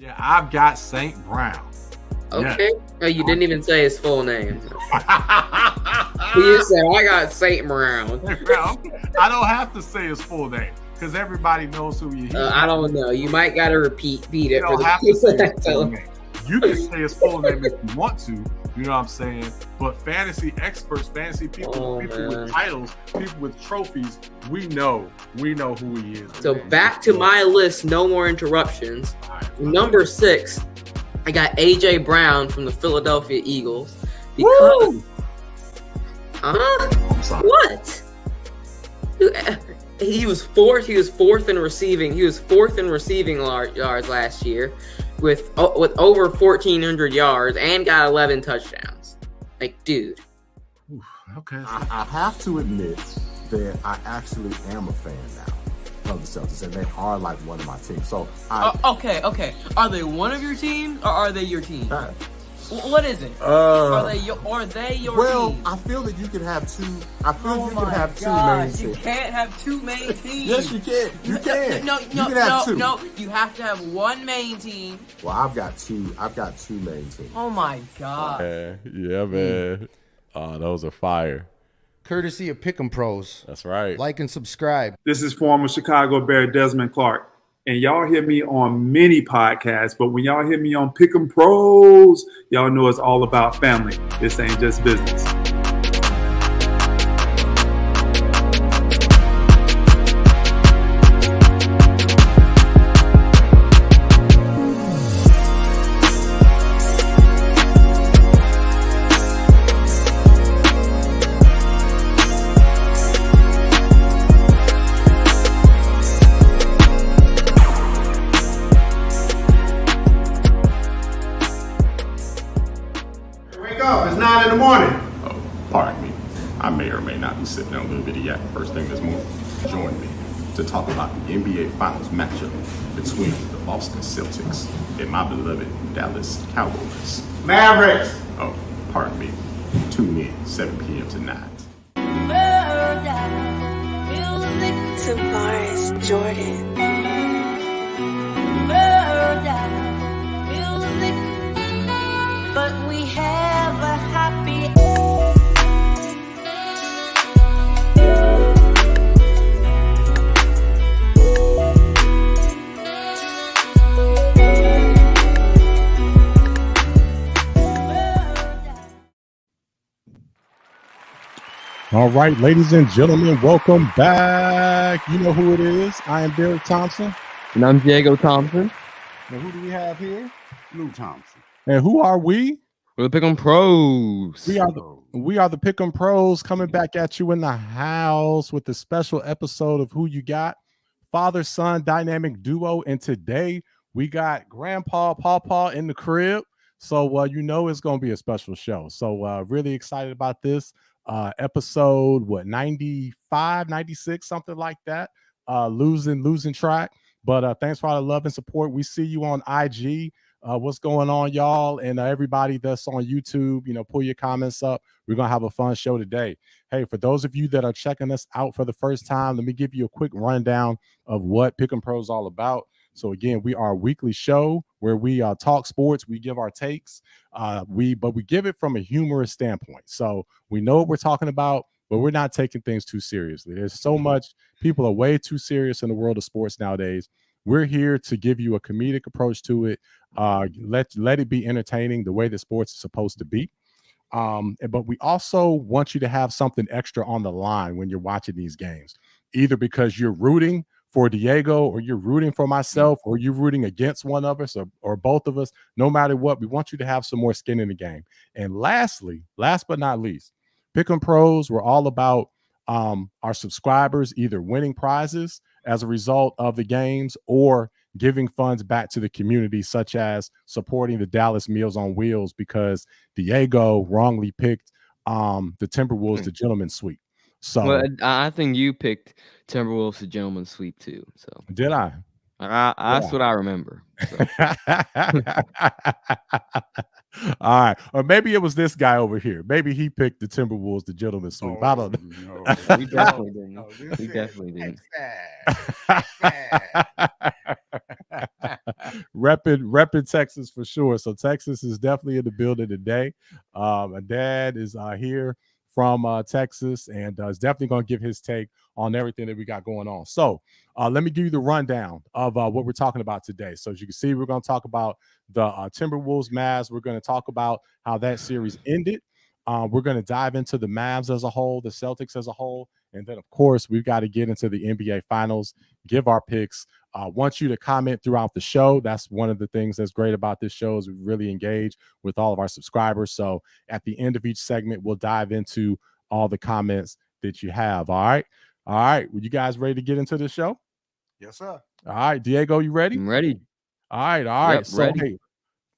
Yeah, I've got St. Brown. Okay. Yeah. Oh, you didn't even say his full name. You said, I got St. Brown. I don't have to say his full name because everybody knows who he is. I don't know. You might got to repeat it for the people. You can say his full name if you want to. You know what I'm saying? But fantasy experts, fantasy people, people with titles, people with trophies, we know who he is. So back to my list, no more interruptions. Number 6, I got AJ Brown from the Philadelphia Eagles. Because, what? He was fourth. He was fourth in receiving. He was fourth in receiving yards last year, with over 1,400 yards and got 11 touchdowns. Like, dude. Okay. I have to admit that I actually am a fan now of the Celtics, and they are like one of my teams. So okay. Are they one of your teams, or are they your team? What is it? Are they your team? Well, I feel that you can have two. I feel you can have two main teams. You can't have two main teams. Yes, you can. You can. No, you can have two. No, you have to have one main team. Well, I've got two. I've got two main teams. Oh my god. Yeah, man. Those are fire. Courtesy of Pick'em Pros. That's right. Like and subscribe. This is former Chicago Bear Desmond Clark. And y'all hear me on many podcasts, but when y'all hear me on Pick'em Pros, y'all know it's all about family. This ain't just business. It's 9 in the morning. Oh, pardon me. I may or may not be sipping on a little bit of yak first thing this morning. Join me to talk about the NBA Finals matchup between the Boston Celtics and my beloved Dallas Cowboys. Mavericks. Oh, pardon me. Tune in 7 p.m. tonight. Tavares Jordan. But we have a happy All right, ladies and gentlemen, welcome back. You know who it is. I am Derrick Thompson. And I'm Diego Thompson. Now, who do we have here? Lou Thompson. And who are we? We're the Pick'em Pros. We are the Pick'em Pros, coming back at you in the house with a special episode of Who You Got, father-son dynamic duo. And today we got Grandpa Pawpaw in the crib. So you know it's going to be a special show. So really excited about this episode, 95, 96, something like that. Losing track. But thanks for all the love and support. We see you on IG. What's going on, y'all? And everybody that's on YouTube, pull your comments up. We're going to have a fun show today. Hey, for those of you that are checking us out for the first time, let me give you a quick rundown of what Pick'em Pro is all about. So again, we are a weekly show where we talk sports. We give our takes. But we give it from a humorous standpoint. So we know what we're talking about, but we're not taking things too seriously. There's so much. People are way too serious in the world of sports nowadays. We're here to give you a comedic approach to it. Let it be entertaining the way that sports is supposed to be. But we also want you to have something extra on the line when you're watching these games, either because you're rooting for Diego or you're rooting for myself or you're rooting against one of us or both of us. No matter what, we want you to have some more skin in the game. And lastly, last but not least, Pick'em Pros, we're all about our subscribers either winning prizes as a result of the games or giving funds back to the community, such as supporting the Dallas Meals on Wheels because Diego wrongly picked the Timberwolves, the gentleman's sweep. So I think you picked Timberwolves, the gentleman's sweep too. So did I? That's what I remember. So. All right, or maybe it was this guy over here. Maybe he picked the Timberwolves, the gentleman's sweep. I don't know. No, we definitely didn't. We definitely didn't. repping Texas for sure. So Texas is definitely in the building today. My dad is here from Texas and is definitely going to give his take on everything that we got going on. So let me give you the rundown of what we're talking about today. So as you can see, we're going to talk about the Timberwolves Mavs. We're going to talk about how that series ended. We're going to dive into the Mavs as a whole, the Celtics as a whole, and then, of course, we've got to get into the NBA Finals, give our picks. Want you to comment throughout the show. That's one of the things that's great about this show is we really engage with all of our subscribers. So at the end of each segment, we'll dive into all the comments that you have. All right. All right. Well, you guys ready to get into the show? Yes, sir. All right. Diego, you ready? I'm ready. All right. All right. Yep, So, ready. hey,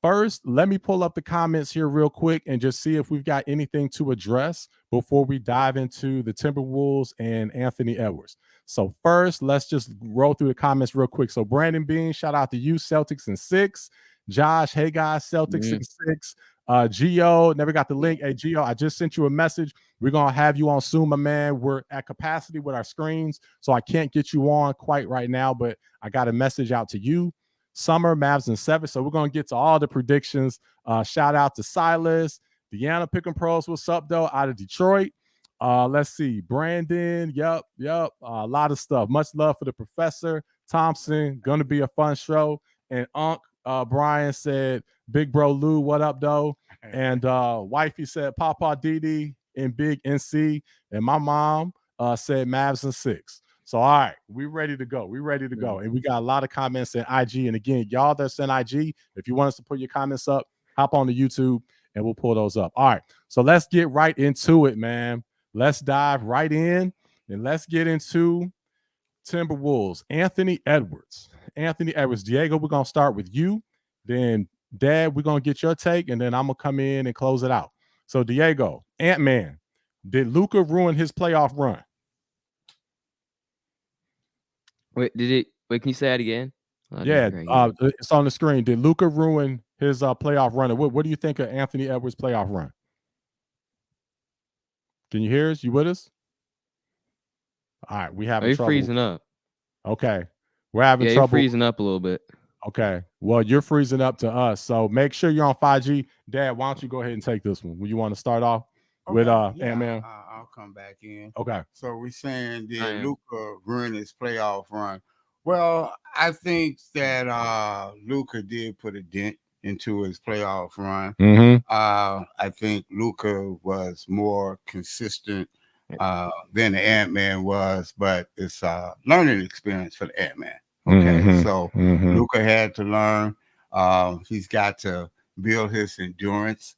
first, let me pull up the comments here real quick and just see if we've got anything to address before we dive into the Timberwolves and Anthony Edwards. So first, let's just roll through the comments real quick. So Brandon Bean, shout out to you, Celtics in 6. Josh, hey guys, Celtics in 6. Gio, never got the link. Hey Gio, I just sent you a message. We're gonna have you on soon, my man. We're at capacity with our screens, so I can't get you on quite right now, but I got a message out to you. Summer, Mavs in 7. So we're going to get to all the predictions. Shout out to Silas. Deanna Pick'em Pros, what's up, though, out of Detroit. Let's see. Brandon, yep. A lot of stuff. Much love for the professor. Thompson, going to be a fun show. And Brian said, Big Bro Lou, what up, though? And Wifey said, Papa Didi in Big NC. And my mom said Mavs in 6. So, all right, we ready to go. We ready to go. And we got a lot of comments in IG. And again, y'all that's in IG, if you want us to put your comments up, hop on to YouTube and we'll pull those up. All right, so let's get right into it, man. Let's dive right in and let's get into Timberwolves. Anthony Edwards. Diego, we're going to start with you. Then, Dad, we're going to get your take, and then I'm going to come in and close it out. So, Diego, Ant-Man, did Luka ruin his playoff run? Wait, can you say that again? Yeah, it's on the screen. Did Luka ruin his playoff run? What do you think of Anthony Edwards' playoff run? Can you hear us? You with us? All right, we having trouble. Freezing up. Okay, we're having trouble. You're freezing up a little bit. Okay, well, you're freezing up to us, so make sure you're on 5G. Dad, why don't you go ahead and take this one? Will you want to start off with Ant-Man? I'll come back in. Okay. So we're saying, did Luka ruin his playoff run? Well, I think that Luka did put a dent into his playoff run. I think Luka was more consistent than the Ant-Man was, but it's a learning experience for the Ant-Man. Okay, so Luka had to learn. He's got to build his endurance.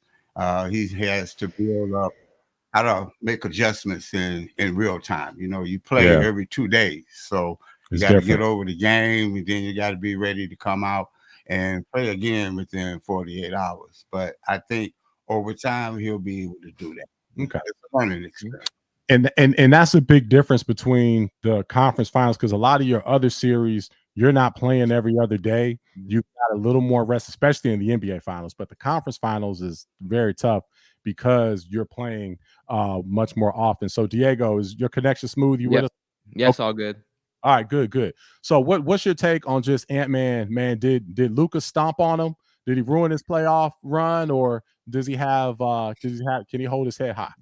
He has to build up how to make adjustments in real time. You know, you play every 2 days, so you got to get over the game, and then you got to be ready to come out and play again within 48 hours. But I think over time he'll be able to do that. Okay, it's a learning experience. And that's a big difference between the conference finals, because a lot of your other series, you're not playing every other day. You've got a little more rest, especially in the NBA finals. But the conference finals is very tough because you're playing much more often. So, Diego, is your connection smooth? You with us? Yes, all good. All right, good. So what's your take on just Ant-Man, man? Did Luka stomp on him? Did he ruin his playoff run, or does he have can he hold his head high?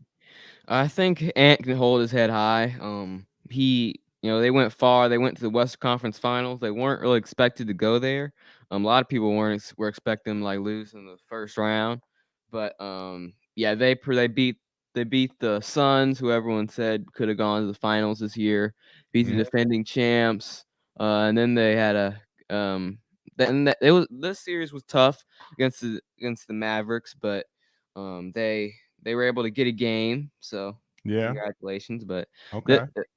I think Ant can hold his head high. They went far. They went to the Western Conference Finals. They weren't really expected to go there. A lot of people were expecting them to lose in the first round, but they beat the Suns, who everyone said could have gone to the finals this year. Beat the defending champs, and then they had this series was tough against the Mavericks, but they were able to get a game, so congratulations. But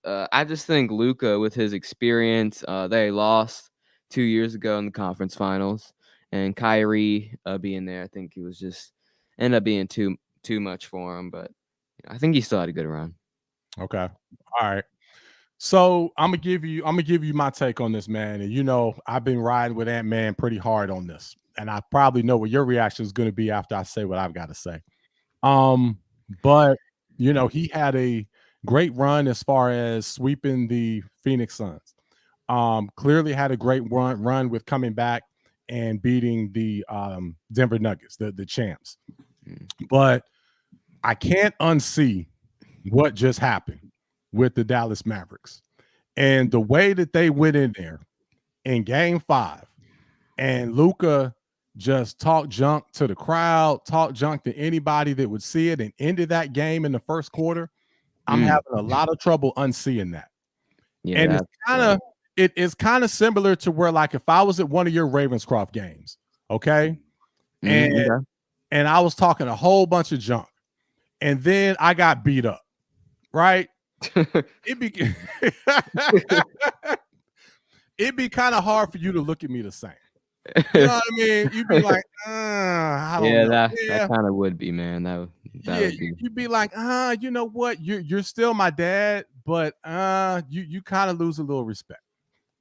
I just think Luka, with his experience, they lost 2 years ago in the conference finals, and Kyrie being there, I think he was just ended up being too much for him. But I think he still had a good run. Okay, all right. So I'm gonna give you my take on this, man. And I've been riding with Ant-Man pretty hard on this, and I probably know what your reaction is going to be after I say what I've got to say. But he had a great run as far as sweeping the Phoenix Suns. Clearly had a great run with coming back and beating the Denver Nuggets, the champs. But I can't unsee what just happened with the Dallas Mavericks and the way that they went in there in Game 5, and Luka just talked junk to the crowd, talked junk to anybody that would see it, and ended that game in the first quarter. I'm having a lot of trouble unseeing that. Yeah, and it's kind of similar to where, like, if I was at one of your Ravenscroft games, okay, and I was talking a whole bunch of junk, and then I got beat up, right? It'd be kind of hard for you to look at me the same. You know what I mean? You'd be like, I don't know. That kind of would be, man. That would be. You'd be like, you know what? You're still my dad, but you kind of lose a little respect.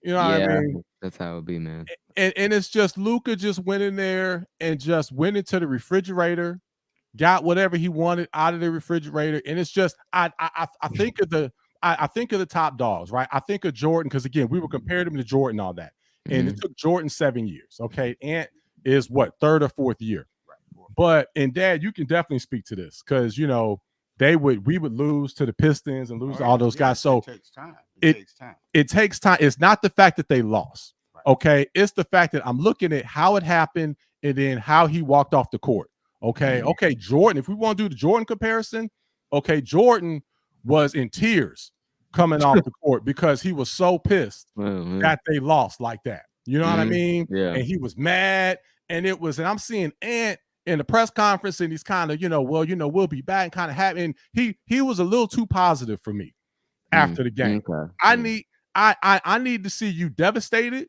You know what I mean? That's how it would be, man. And it's just Luka just went in there and just went into the refrigerator, got whatever he wanted out of the refrigerator, and it's just I think of the top dogs, right? I think of Jordan, because again, we were comparing him to Jordan, all that. And it took Jordan 7 years. Okay. Ant is what, third or fourth year. But and Dad, you can definitely speak to this, because we would lose to the Pistons and lose to all those guys. So it takes time. It takes time. It's not the fact that they lost. Okay. It's the fact that I'm looking at how it happened and then how he walked off the court. Okay. Okay. Jordan, if we want to do the Jordan comparison, okay, Jordan was in tears coming off the court because he was so pissed that they lost like that. You know what I mean? Yeah. And he was mad, and I'm seeing Ant in the press conference, and he's kind of, we'll be back, and kind of happy. And he was a little too positive for me after the game. Okay. I need to see you devastated,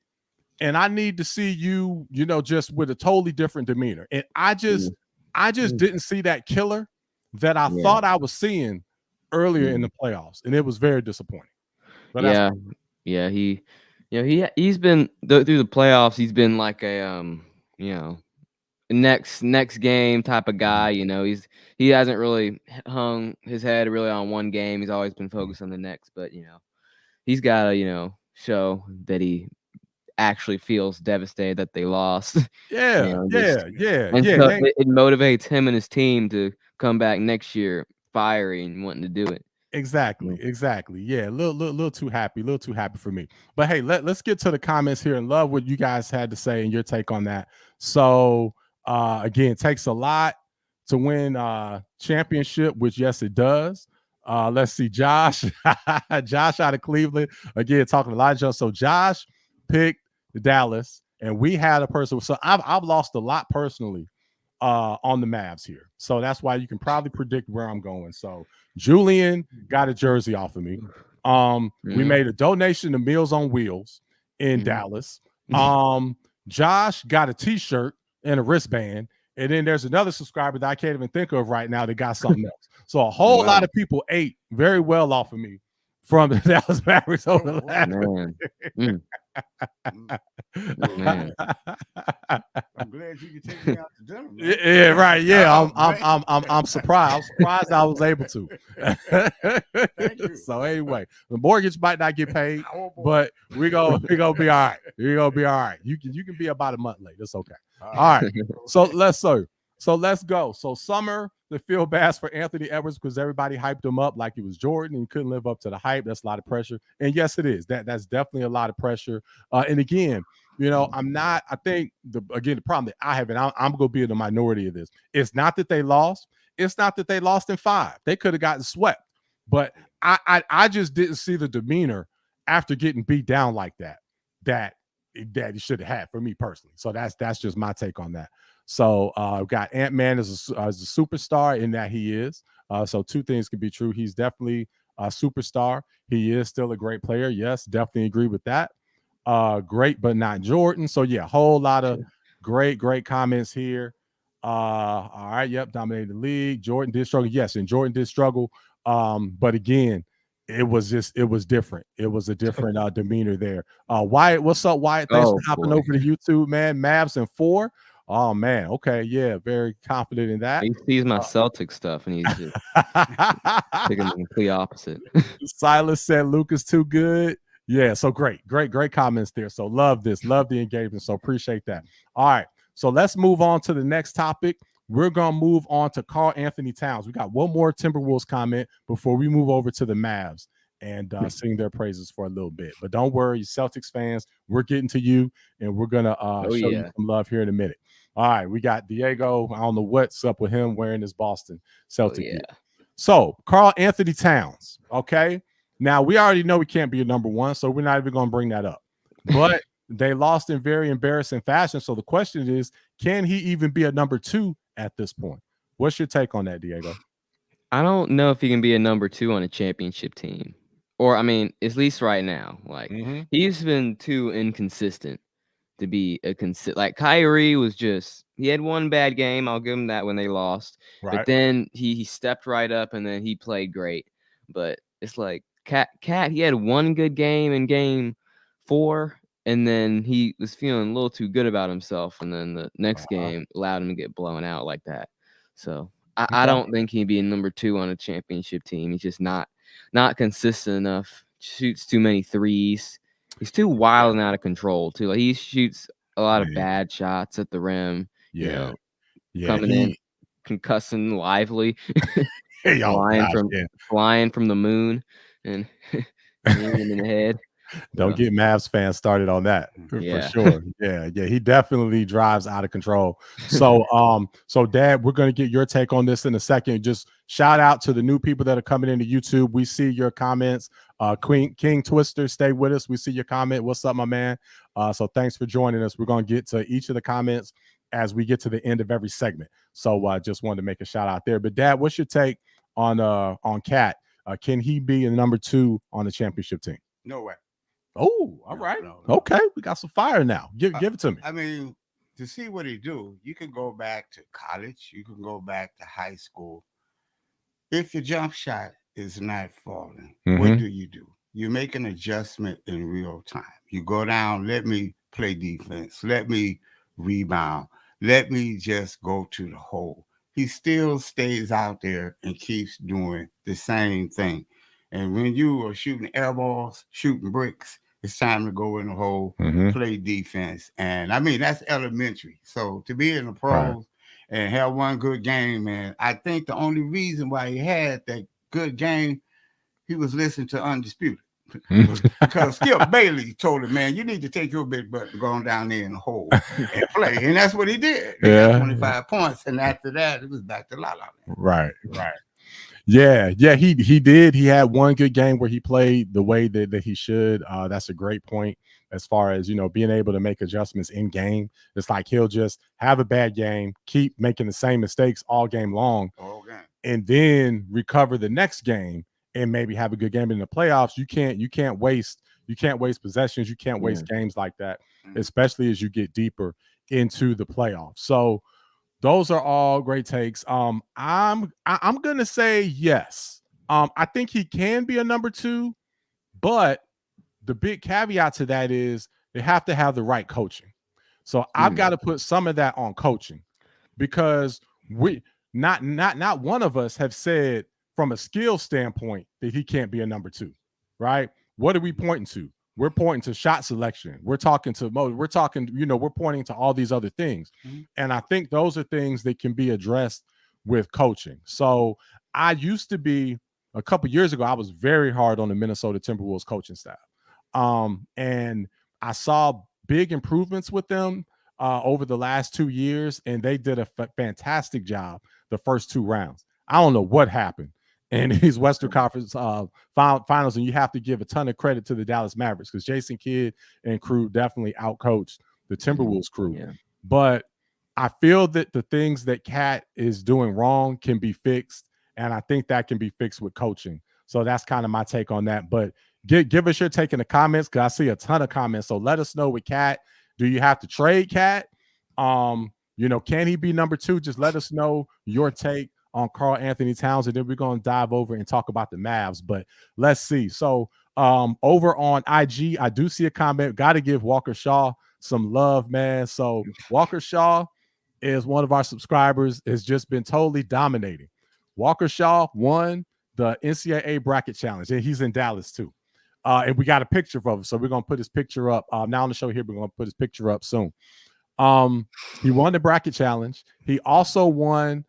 and I need to see you, just with a totally different demeanor. And I just didn't see that killer that I thought I was seeing earlier in the playoffs, and it was very disappointing. But he's been through the playoffs. He's been like a next game type of guy. He hasn't really hung his head really on one game. He's always been focused on the next. But he's got to show that he actually feels devastated that they lost. And so it motivates him and his team to come back next year fiery and wanting to do it. Exactly. Yeah, a little too happy for me. But hey, let's get to the comments here and love what you guys had to say and your take on that. So again, it takes a lot to win championship, which yes, it does. Let's see, Josh. Josh out of Cleveland. Again, talking a lot of junk. So Josh picked Dallas, and we had a person. So I've lost a lot personally on the Mavs here. So that's why you can probably predict where I'm going. So Julian got a jersey off of me. We made a donation to Meals on Wheels in Dallas. Josh got a t-shirt and a wristband. And then there's another subscriber that I can't even think of right now that got something else. So a whole lot of people ate very well off of me from the Dallas Mavericks over the last Man. I'm glad you could take me out to dinner. Man. Yeah, right. Yeah, I'm surprised. I'm surprised I was able to. So anyway, the mortgage might not get paid, but we gonna be all right. We're gonna be all right. You can be about a month late. That's okay. All right. So let's go. So summer, the feel bad for Anthony Edwards because everybody hyped him up like he was Jordan and he couldn't live up to the hype. That's a lot of pressure. And yes, it is. That's definitely a lot of pressure. And again, I think the problem that I have, and I'm going to be in the minority of this. It's not that they lost. It's not that they lost in 5. They could have gotten swept. But I just didn't see the demeanor after getting beat down like that he should have had for me personally. So that's just my take on that. So got Ant-Man as a superstar in that he is. So two things can be true. He's definitely a superstar. He is still a great player. Yes, definitely agree with that. Great, but not Jordan. So yeah, whole lot of great comments here. All right, yep, dominated the league. Jordan did struggle. Yes, and Jordan did struggle. But again, it was different. It was a different demeanor there. Wyatt, what's up, Wyatt? Thanks for hopping over to YouTube, man. Mavs in 4. Oh man, okay, yeah, very confident in that. He sees my Celtics stuff and he's just taking the complete opposite. Silas said Luka's too good. Yeah, so great comments there. So love this, love the engagement. So appreciate that. All right, so let's move on to the next topic. We're gonna move on to Karl-Anthony Towns. We got one more Timberwolves comment before we move over to the Mavs and sing their praises for a little bit. But don't worry, Celtics fans, we're getting to you, and we're gonna show you some love here in a minute. All right, we got Diego. I don't know what's up with him wearing his Boston Celtic gear. So Karl-Anthony Towns, okay. Now, we already know we can't be a number one, so we're not even going to bring that up. But they lost in very embarrassing fashion. So the question is, can he even be a number two at this point? What's your take on that, Diego? I don't know if he can be a number two on a championship team. Or, I mean, at least right now. Like, he's been too inconsistent to be a like Kyrie was just, he had one bad game. I'll give him that when they lost. Right. But then he stepped right up and then he played great. But it's like, Cat, he had one good game in game 4, and then he was feeling a little too good about himself, and then the next game allowed him to get blown out like that. So I don't think he'd be a number 2 on a championship team. He's just not consistent enough. Shoots too many threes. He's too wild and out of control too. Like, he shoots a lot of bad shots at the rim. You know, coming in, concussing lively, flying from the moon. And him in the head. Don't get Mavs fans started on that for sure. Yeah, he definitely drives out of control. So, Dad, we're gonna get your take on this in a second. Just shout out to the new people that are coming into YouTube. We see your comments. King Twister, stay with us. We see your comment. What's up, my man? So thanks for joining us. We're gonna get to each of the comments as we get to the end of every segment. So I just wanted to make a shout out there. But Dad, what's your take on Cat? Can he be a number 2 on the championship team? No way. Oh, all right. No. Okay, we got some fire now. Give it to me. I mean, to see what he do, you can go back to college. You can go back to high school. If your jump shot is not falling, what do? You make an adjustment in real time. You go down, let me play defense. Let me rebound. Let me just go to the hole. He still stays out there and keeps doing the same thing. And when you are shooting air balls, shooting bricks, it's time to go in the hole, play defense. And I mean, that's elementary. So to be in the pros and have one good game, man, I think the only reason why he had that good game, he was listening to Undisputed. Because Skip Bailey told him, man, you need to take your big butt and go on down there in the hole and play. And that's what he did. He got 25 points. And after that, it was back to La La Land. Right. Yeah, he did. He had one good game where he played the way that he should. That's a great point as far as, being able to make adjustments in game. It's like he'll just have a bad game, keep making the same mistakes all game long, and then recover the next game and maybe have a good game in the playoffs. You can't waste possessions. You can't waste games like that, especially as you get deeper into the playoffs. So those are all great takes. I'm gonna say yes. I think he can be a number 2, but the big caveat to that is they have to have the right coaching. So I've got to put some of that on coaching, because we not one of us have said from a skill standpoint that he can't be a number 2, right? What are we pointing to? We're pointing to shot selection. We're talking to we're pointing to all these other things. And I think those are things that can be addressed with coaching. So I used to be, a couple years ago, I was very hard on the Minnesota Timberwolves coaching staff. And I saw big improvements with them over the last 2 years, and they did a fantastic job the first 2 rounds. I don't know what happened in these Western Conference finals, and you have to give a ton of credit to the Dallas Mavericks, because Jason Kidd and crew definitely outcoached the Timberwolves crew. But I feel that the things that Cat is doing wrong can be fixed, and I think that can be fixed with coaching. So that's kind of my take on that. But give us your take in the comments, because I see a ton of comments. So let us know with Cat. Do you have to trade Cat? Can he be number 2? Just let us know your take on Karl-Anthony Towns, and then we're going to dive over and talk about the Mavs. But let's see. So over on IG, I do see a comment. Got to give Walker Shaw some love, man. So Walker Shaw is one of our subscribers, has just been totally dominating. Walker Shaw won the NCAA bracket challenge, and he's in Dallas too. And we got a picture of him, so we're gonna put his picture up. Now on the show here, we're gonna put his picture up soon. He won the bracket challenge. He also won.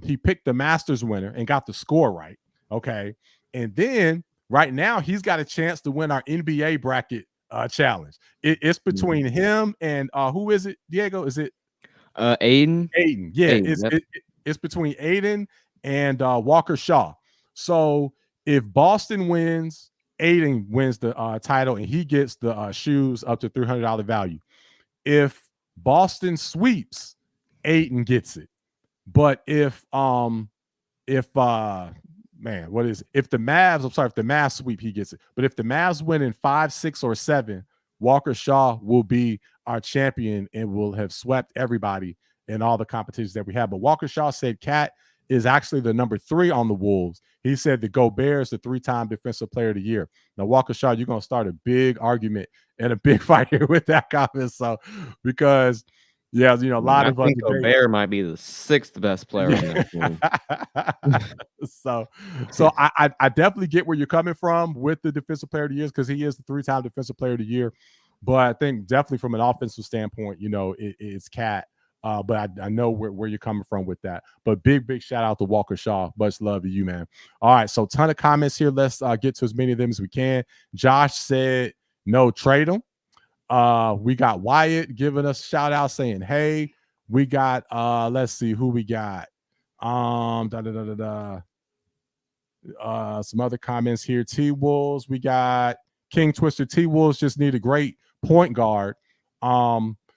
He picked the Masters winner and got the score right. Okay, and then right now he's got a chance to win our NBA bracket challenge. It's between him and who is it? Diego? Is it Aiden? Aiden. Yeah, Aiden, it's between Aiden and Walker Shaw. So if Boston wins, Aiden wins the title and he gets the shoes up to $300 value. If Boston sweeps, Aiden gets it. But if the Mavs sweep, he gets it. But if the Mavs win in 5, 6, or 7, Walker Shaw will be our champion and will have swept everybody in all the competitions that we have. But Walker Shaw said Cat is actually the number 3 on the Wolves. He said the Gobert is the 3-time Defensive Player of the Year. Now, Walker Shaw, you're going to start a big argument and a big fight here with that comment. So, because, yeah, a lot of think Gobert might be the 6th best player on that team. So I definitely get where you're coming from with the Defensive Player of the Year because he is the 3-time Defensive Player of the Year. But I think definitely from an offensive standpoint, it's Cat. But I know where you're coming from with that. But big shout out to Walker Shaw. Much love to you, man. All right, so ton of comments here. Let's get to as many of them as we can. Josh said, no, trade them. We got Wyatt giving us a shout out saying, hey. We got, let's see who we got. Some other comments here. T-Wolves. We got King Twister. T-Wolves just need a great point guard.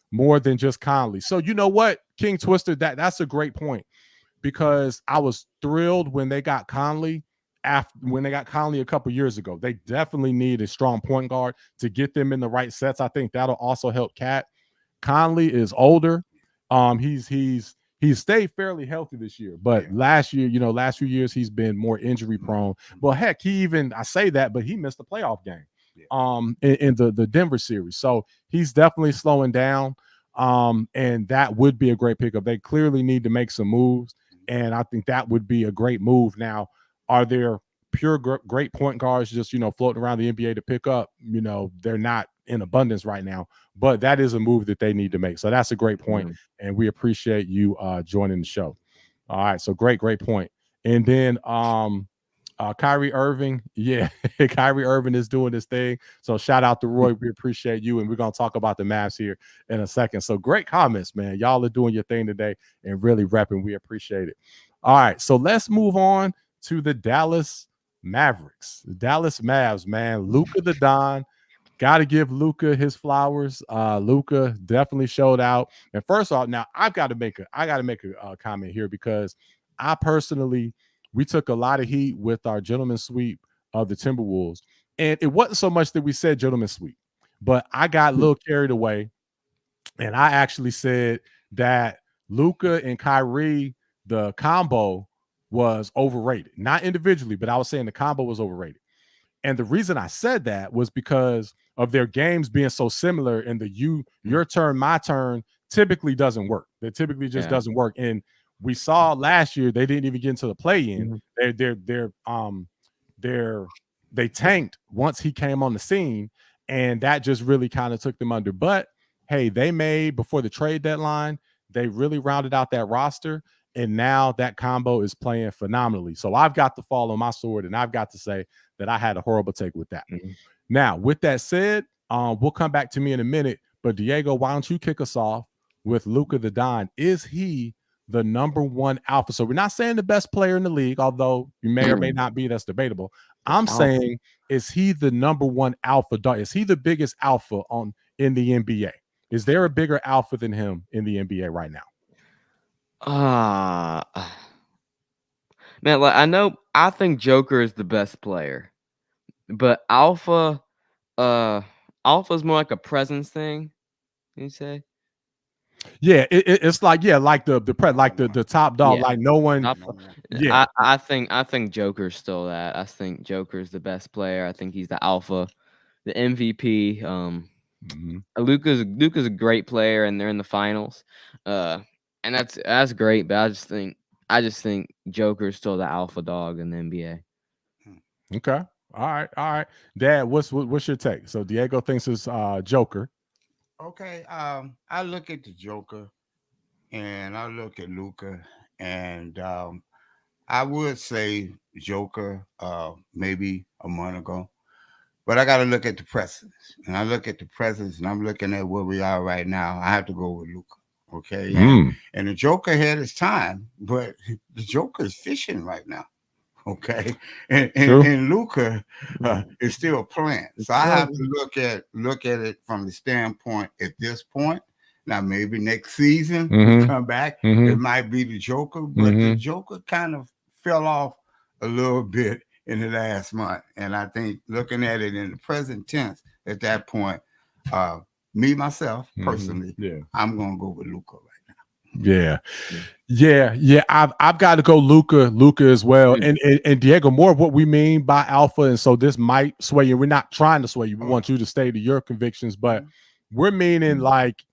More than just Conley. So you know what, King Twister, that's a great point because I was thrilled when they got Conley a couple years ago. They definitely need a strong point guard to get them in the right sets. I think that'll also help Cat. Conley is older. He's stayed fairly healthy this year, but last year, last few years he's been more injury prone. Well, heck, I say that, but he missed the playoff game. In the Denver series. So he's definitely slowing down. And that would be a great pickup. They clearly need to make some moves. And I think that would be a great move. Now, are there pure great point guards just, floating around the NBA to pick up? They're not in abundance right now, but that is a move that they need to make. So that's a great point. And we appreciate you joining the show. All right. So great point. And then, Kyrie Irving, Kyrie Irving is doing this thing. So shout out to Roy. We appreciate you. And we're going to talk about the Mavs here in a second. So great comments, man. Y'all are doing your thing today and really repping. We appreciate it. All right. So let's move on to the Dallas Mavericks. The Dallas Mavs, man. Luka the Don. Got to give Luka his flowers. Luka definitely showed out. And first off, now I got to make a comment here because I personally, we took a lot of heat with our gentleman sweep of the Timberwolves. And it wasn't so much that we said gentleman sweep, but I got a little carried away. And I actually said that Luka and Kyrie, the combo was overrated. Not individually, but I was saying the combo was overrated. And the reason I said that was because of their games being so similar and your turn, my turn typically doesn't work. It typically just doesn't work. And we saw last year they didn't even get into the play-in. They tanked once he came on the scene, and that just really kind of took them under. But hey, they made before the trade deadline, they really rounded out that roster, and now that combo is playing phenomenally. So I've got to fall on my sword, and I've got to say that I had a horrible take with that. Now, with that said, we'll come back to me in a minute. But Diego, why don't you kick us off with Luka the Don? Is he the number 1 alpha? So we're not saying the best player in the league, although you may or may not be. That's debatable. I'm saying, is he the number 1 alpha dog? Is he the biggest alpha in the NBA? Is there a bigger alpha than him in the NBA right now? Man, I think Joker is the best player, but alpha's more like a presence thing. You say? Yeah, it's like the top dog, like no one. I think Joker stole that. I think Joker's the best player. I think he's the alpha, the MVP. Luka's a great player, and they're in the finals. And that's great. But I just think Joker's still the alpha dog in the NBA. Okay. All right. Dad, what's your take? So Diego thinks it's Joker. Okay, I look at the Joker and I look at Luka, and I would say Joker maybe a month ago, but I got to look at the precedents, and I look at the precedents, and I'm looking at where we are right now. I have to go with Luka. Okay, and the Joker had his time, but the Joker is fishing right now. Okay, and Luka is still playing, so I have to look at it from the standpoint at this point. Now maybe next season we come back, it might be the Joker, but the Joker kind of fell off a little bit in the last month, and I think looking at it in the present tense at that point, me myself personally, I'm gonna go with Luka. Yeah. I've got to go Luka as well, and Diego. More of what we mean by alpha, and so this might sway you. We're not trying to sway you. We want you to stay to your convictions, but we're meaning like,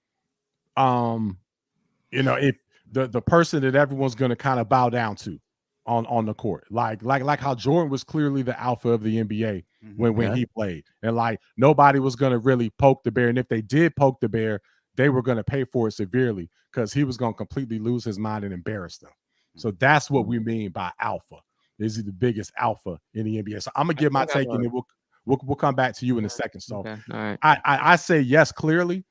if the person that everyone's going to kind of bow down to on the court, like how Jordan was clearly the alpha of the NBA when he played, and like nobody was going to really poke the bear, and if they did poke the bear, they were going to pay for it severely because he was going to completely lose his mind and embarrass them. So that's what we mean by alpha. Is he the biggest alpha in the NBA? So I'm gonna give my take, and then we'll come back to you in a second. So all right. I say yes clearly,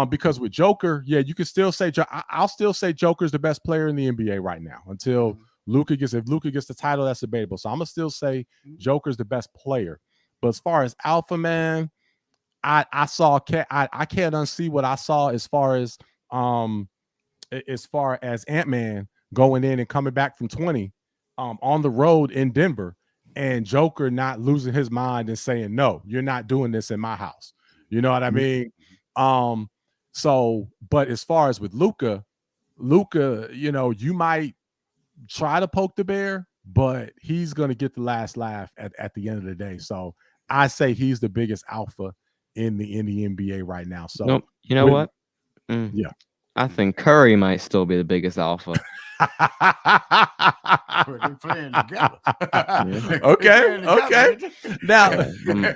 because with Joker, you can still say I'll still say Joker's the best player in the NBA right now until Luka gets the title, that's debatable. So I'm gonna still say Joker's the best player. But as far as alpha, man, I can't unsee what I saw as far as Ant-Man going in and coming back from 20 on the road in Denver, and Joker not losing his mind and saying, no, you're not doing this in my house. You know what I mean? So, but as far as with Luka, you might try to poke the bear, but he's going to get the last laugh at the end of the day. So I say he's the biggest alpha in the NBA right now. So you know what? I think Curry might still be the biggest alpha. They're playing together. Okay. Now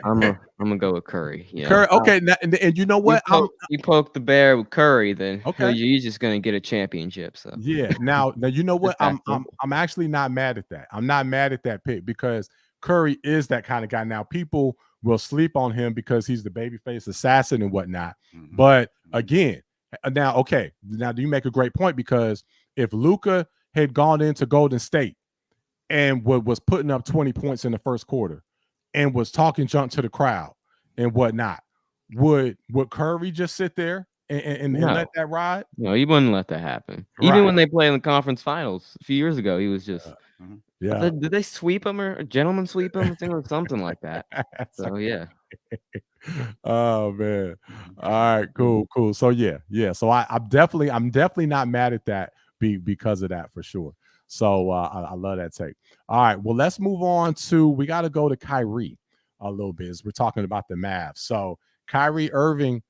I'm gonna go with Curry. Yeah. Curry. Okay. Now, and you know what? You poke the bear with Curry, then okay, you're just gonna get a championship. So Now you know what? I'm actually not mad at that. I'm not mad at that pick because Curry is that kind of guy. Now people will sleep on him because he's the babyface assassin and whatnot. But again, now do you make a great point, because if Luka had gone into Golden State and was putting up 20 points in the first quarter and was talking junk to the crowd and whatnot, would Curry just sit there and let that ride? No, he wouldn't let that happen. Even when they played in the conference finals a few years ago, he was just did they sweep him or gentlemen sweep him? I think it was something like that. So Oh man. All right, cool. So so I'm definitely not mad at that because of that for sure. So I love that take. All right, well, let's move on to, we got to go to Kyrie a little bit as we're talking about the Mavs. So Kyrie Irving,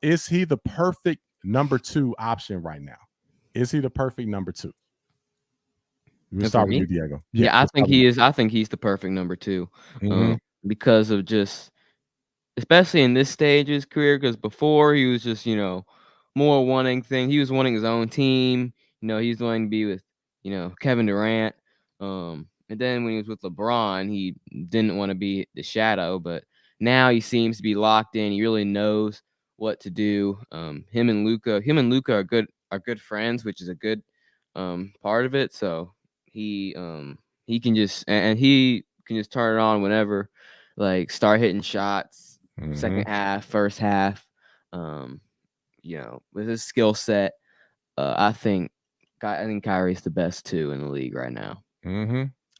is he the perfect number 2 option right now? Is he the perfect number 2? We'll start with you, Diego. I think he is. I think he's the perfect number 2 because of just, especially in this stage of his career, because before he was just, more wanting things. He was wanting his own team. He was wanting to be with, Kevin Durant. And then when he was with LeBron, he didn't want to be the shadow. But now he seems to be locked in. He really knows what to do. Him and Luka are good friends, which is a good part of it. So he can just turn it on whenever, like start hitting shots, second half, first half. With his skill set, I think Kyrie's the best 2 in the league right now.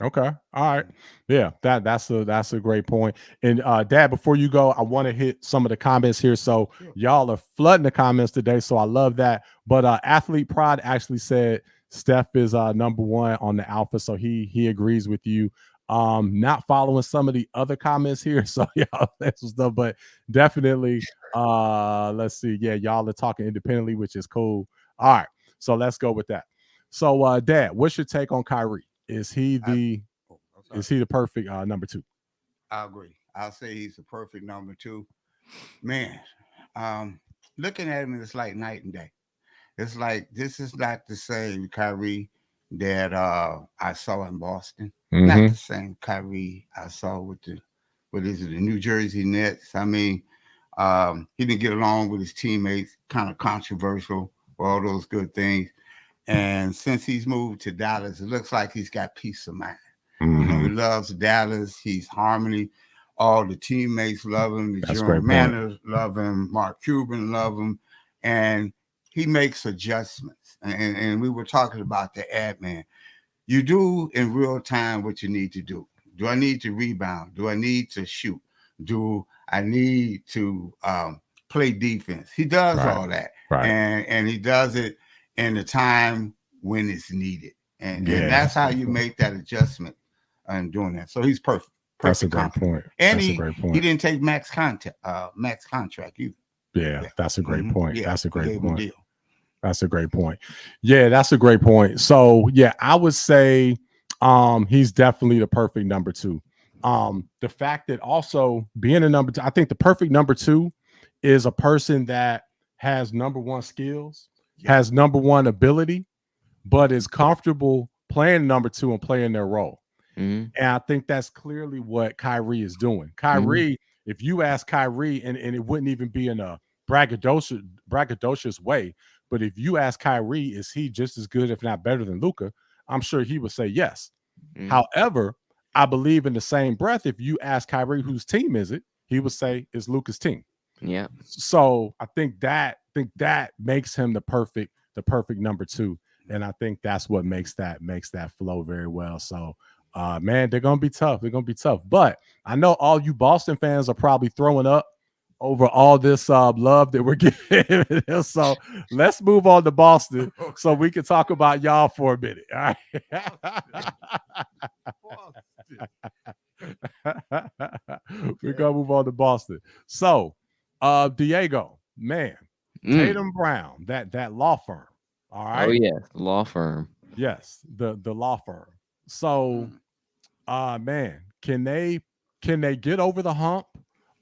Okay. All right. Yeah, that's a great point. And Dad, before you go, I want to hit some of the comments here. So y'all are flooding the comments today, so I love that. But Athlete Prod actually said Steph is number 1 on the alpha, so he agrees with you. Not following some of the other comments here, so y'all, that's some stuff, but definitely let's see. Yeah, y'all are talking independently, which is cool. All right, so let's go with that. So Dad, what's your take on Kyrie? Is he the perfect number 2? I agree. I'll say he's the perfect number 2. Man, looking at him, it's like night and day. It's like this is not the same Kyrie that I saw in Boston. Not the same Kyrie I saw with the New Jersey Nets. I mean, he didn't get along with his teammates, kind of controversial, all those good things. And since he's moved to Dallas, it looks like he's got peace of mind. You know, he loves Dallas. He's harmony. All the teammates love him. The general managers love him. Mark Cuban love him. And he makes adjustments. And we were talking about the admin. You do in real time what you need to do. Do I need to rebound? Do I need to shoot? Do I need to play defense? He does all that. And he does it in the time when it's needed. And that's how you make that adjustment and doing that. So he's perfect. That's a great point. And he didn't take max contract either. Yeah, that's a great point. Yeah, that's a great gave him a point. deal. That's a great point. Yeah, that's a great point. So yeah, I would say he's definitely the perfect number 2. The fact that also being a number 2, I think the perfect number 2 is a person that has number 1 skills, has number 1 ability, but is comfortable playing number 2 and playing their role. And I think that's clearly what Kyrie is doing. Kyrie, if you ask Kyrie, and it wouldn't even be in a braggadocious way, but if you ask Kyrie, is he just as good, if not better than Luka? I'm sure he would say yes. However, I believe in the same breath, if you ask Kyrie whose team is it, he would say it's Luka's team. Yeah. So I think that makes him the perfect number 2. And I think that's what makes that flow very well. So man, they're gonna be tough. But I know all you Boston fans are probably throwing up over all this love that we're giving. So let's move on to Boston so we can talk about y'all for a minute. All right. We're gonna move on to Boston. So Diego, man, Tatum Brown, that law firm. All right. Oh yeah, law firm. Yes, the law firm. So man, can they get over the hump?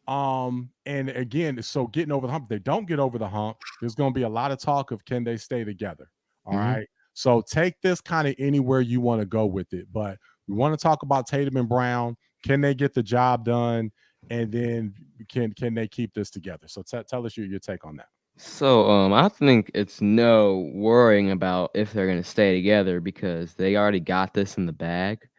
And again, so getting over the hump, if they don't get over the hump, there's going to be a lot of talk of can they stay together. All right. So take this kind of anywhere you want to go with it. But we want to talk about Tatum and Brown. Can they get the job done? And then can they keep this together? So tell us your take on that. So I think it's no worrying about if they're going to stay together because they already got this in the bag.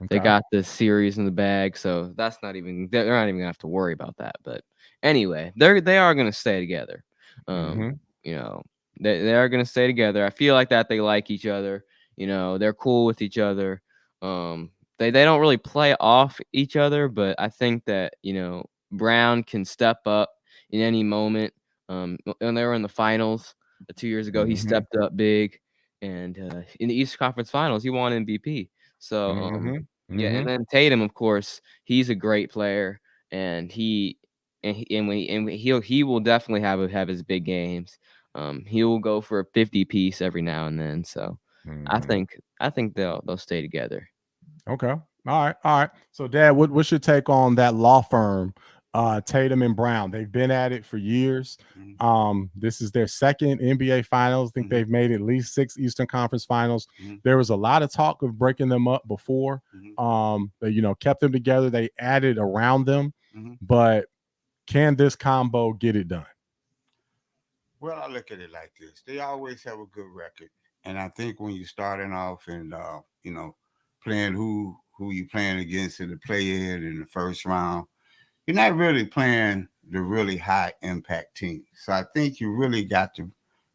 They got this series in the bag, so they're not even gonna have to worry about that. But anyway, they are gonna stay together. You know, they are gonna stay together. I feel like that they like each other. You know, they're cool with each other. They don't really play off each other, but I think that Brown can step up in any moment. When they were in the finals 2 years ago, he stepped up big, and in the Eastern Conference Finals, he won MVP. So yeah, and then Tatum, of course, he's a great player, and he will definitely have his big games. He will go for a 50 piece every now and then. So I think they'll stay together. Okay. All right. So Dad, what's your take on that law firm, Tatum and Brown? They've been at it for years. This is their second NBA Finals. I think they've made at least 6 Eastern Conference Finals. There was a lot of talk of breaking them up before. They, kept them together. They added around them, but can this combo get it done? Well, I look at it like this: they always have a good record, and I think when you're starting off and playing who you playing against in the play-in in the first round, you're not really playing the really high impact team. So I think you really got to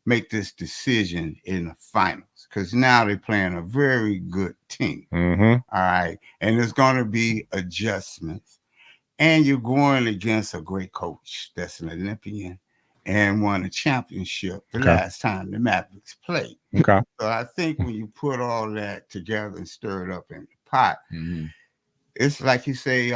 make this decision in the finals because now they're playing a very good team. All right. And there's going to be adjustments. And you're going against a great coach that's an Olympian and won a championship the last time the Mavericks played. So I think when you put all that together and stir it up in the pot, it's like you say,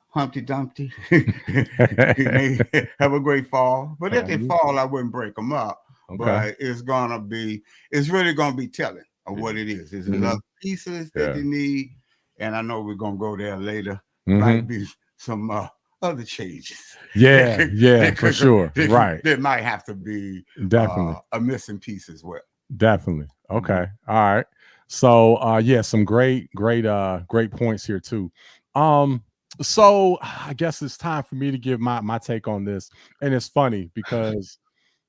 Humpty Dumpty. They have a great fall, but if they fall, I wouldn't break them up. But it's really gonna be telling of what it is. There's enough pieces that you need, and I know we're gonna go there later. Might be some other changes. Yeah, for sure. Right. There might have to be Definitely a missing piece as well. Definitely. Okay. All right. So yeah, some great points here too. So I guess it's time for me to give my take on this. And it's funny because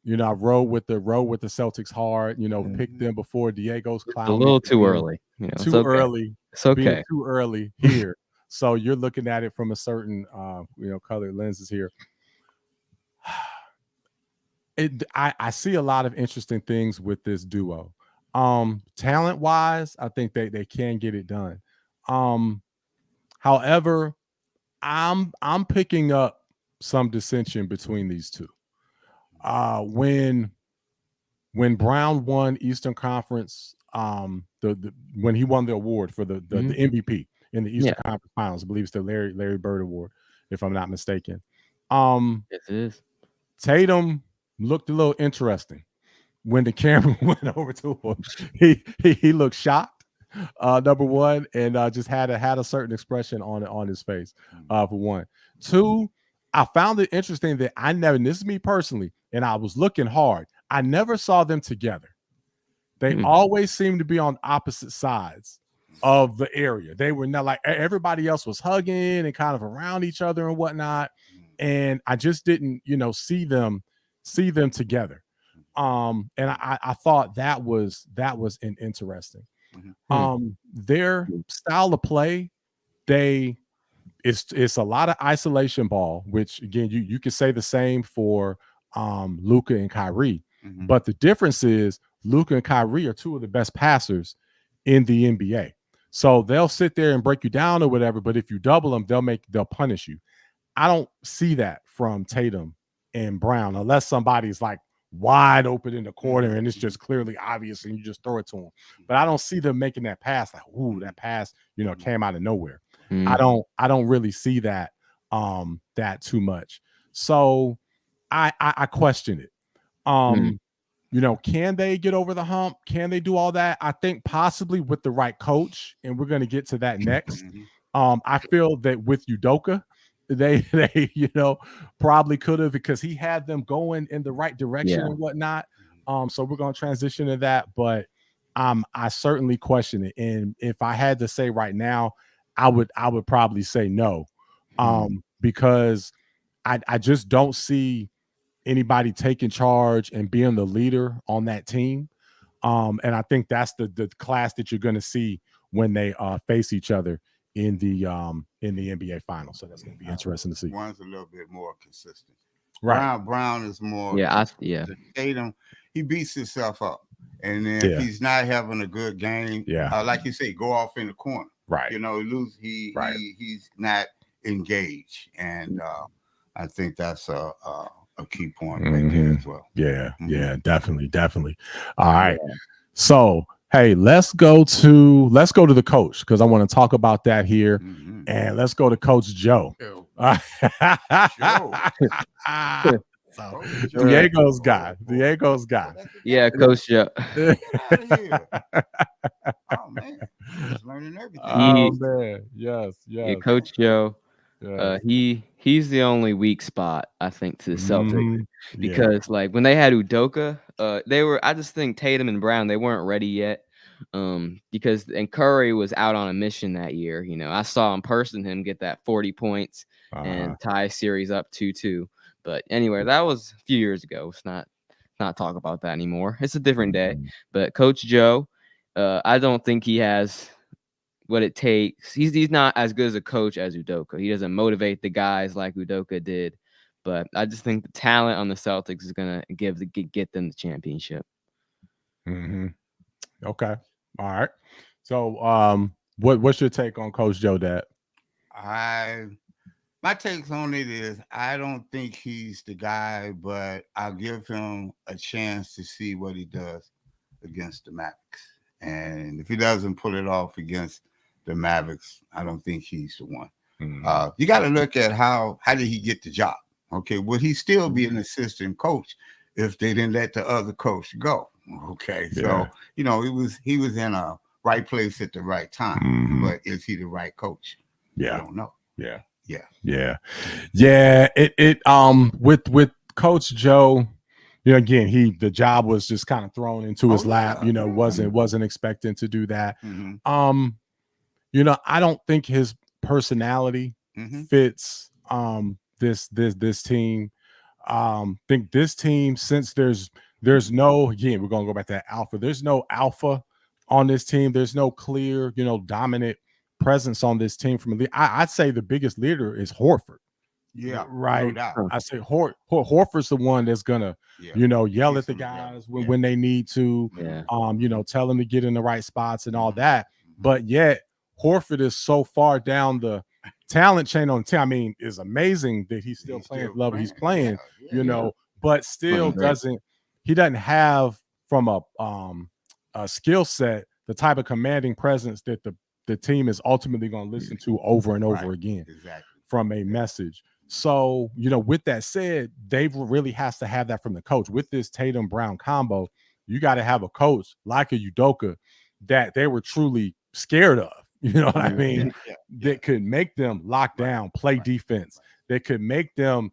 I rode with the Celtics hard, picked them before Diego's clown. A little too early. Too early. It's okay. Being too early here. So you're looking at it from a certain colored lenses here. I see a lot of interesting things with this duo. Talent wise, I think they can get it done. However, I'm picking up some dissension between these two. When Brown won Eastern Conference, when he won the award for the MVP in the Eastern Conference Finals, I believe it's the Larry Bird Award, if I'm not mistaken. Yes, it is. Tatum looked a little interesting when the camera went over to him. He looked shocked, number one, and just had a certain expression on his face. For one, two, I found it interesting that and this is me personally, and I was looking hard. I never saw them together. They always seemed to be on opposite sides of the area. They were not like everybody else was hugging and kind of around each other and whatnot, and I just didn't, see them together. And I thought that was interesting. Their style of play, it's a lot of isolation ball, which again you could say the same for Luka and Kyrie. But the difference is Luka and Kyrie are two of the best passers in the NBA. So they'll sit there and break you down or whatever, but if you double them, they'll punish you. I don't see that from Tatum and Brown unless somebody's like wide open in the corner and it's just clearly obvious and you just throw it to them. But I don't see them making that pass like, ooh, that pass, came out of nowhere. I don't really see that too much. So I question it. Can they get over the hump? Can they do all that? I think possibly with the right coach, and we're going to get to that next. I feel that with Udoka, they probably could have, because he had them going in the right direction and whatnot. So we're going to transition to that, but I certainly question it. And if I had to say right now, I would probably say no, because I just don't see anybody taking charge and being the leader on that team. And I think that's the class that you're going to see when they face each other in the NBA Finals. So that's going to be interesting to see. One's a little bit more consistent. Right. Brown is more. Tatum, he beats himself up, and then if he's not having a good game, like you say, go off in the corner. Right. He's not engaged, and I think that's a key point right there as well. Yeah, definitely. All right. So hey, let's go to the coach, because I want to talk about that here. And let's go to Coach Joe. Diego's guy. Yeah, Coach Joe. Oh man, he's learning everything. Oh man, yes. Yeah, Coach Joe. He's the only weak spot, I think, to the Celtics, because like when they had Udoka, I just think Tatum and Brown, they weren't ready yet. Because Curry was out on a mission that year. I saw in person him get that 40 points and tie series up 2-2. But anyway, that was a few years ago. It's not talk about that anymore. It's a different day. But Coach Joe, I don't think he has what it takes. He's not as good as a coach as Udoka. He doesn't motivate the guys like Udoka did. But I just think the talent on the Celtics is gonna get them the championship. Okay. All right. So what's your take on Coach Joe, Dad? My take on it is I don't think he's the guy, but I'll give him a chance to see what he does against the Mavericks. And if he doesn't pull it off against the Mavericks, I don't think he's the one. You got to look at how did he get the job? Okay, would he still be an assistant coach if they didn't let the other coach go? Okay, so he was in a right place at the right time, but is he the right coach? I don't know. Yeah. With Coach Joe, again, the job was just kind of thrown into his lap. Wasn't expecting to do that. I don't think his personality fits this team. Think this team, since there's no, again, we're gonna go back to that alpha. There's no alpha on this team. There's no clear, dominant presence on this team from the. I'd say the biggest leader is Horford. Yeah, right. No doubt. I say Horford's the one that's gonna, yell at the guys when they need to. Tell them to get in the right spots and all that. But yet Horford is so far down the talent chain on the team. I mean, it's amazing that he's still playing at the level he's playing. But still doesn't have from a skill set the type of commanding presence that the team is ultimately going to listen to over and over again from a message. So, with that said, Dave really has to have that from the coach. With this Tatum Brown combo, you got to have a coach like a Udoka that they were truly scared of. You know what I mean? That could make them lock down, play defense. That could make them,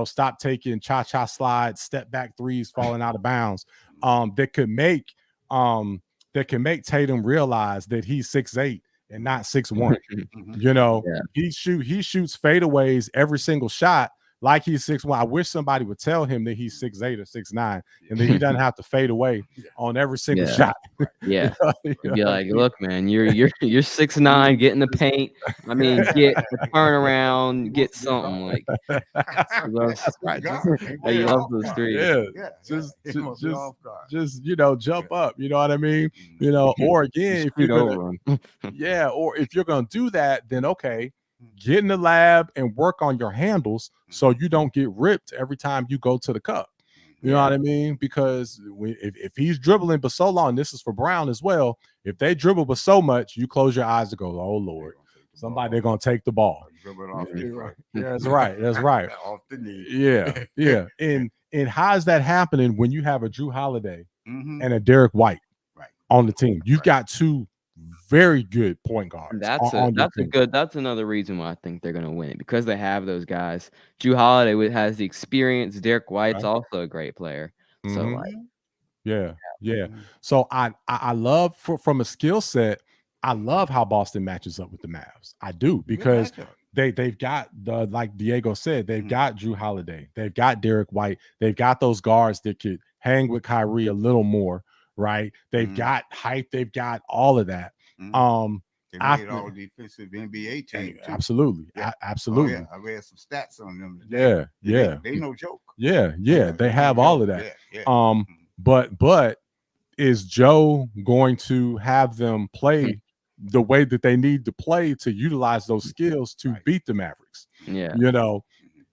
stop taking cha-cha slides, step back threes, falling out of bounds. That can make Tatum realize that he's 6'8" and not 6'1". He shoots fadeaways every single shot like he's 6'1". I wish somebody would tell him that he's 6'8" or 6'9", and then he doesn't have to fade away on every single shot. Be like, look, man, you're 6'9", get in the paint. I mean, get a turnaround, get something like. He loves those threes. Just jump up. You know what I mean? Or again, if you're gonna do that, then okay. Get in the lab and work on your handles so you don't get ripped every time you go to the cup. You know what I mean? Because if he's dribbling but so long, this is for Brown as well. If they dribble but so much, you close your eyes to go, oh Lord, they're gonna take the ball. That's right. Off the knee. Yeah. And how is that happening when you have a Drew Holiday and a Derrick White on the team? You've got two very good point guards. That's another reason why I think they're gonna win it, because they have those guys. Drew Holiday has the experience. Derrick White's also a great player. So So I love from a skill set. I love how Boston matches up with the Mavs. I do, because they've got like Diego said, they've got Drew Holiday, they've got Derrick White, they've got those guards that could hang with Kyrie a little more. Right, they've got height, they've got all of that. They made all defensive NBA team. Absolutely. Oh, yeah. I read some stats on them today. They no joke. They have all of that. But is Joe going to have them play the way that they need to play to utilize those skills to beat the Mavericks?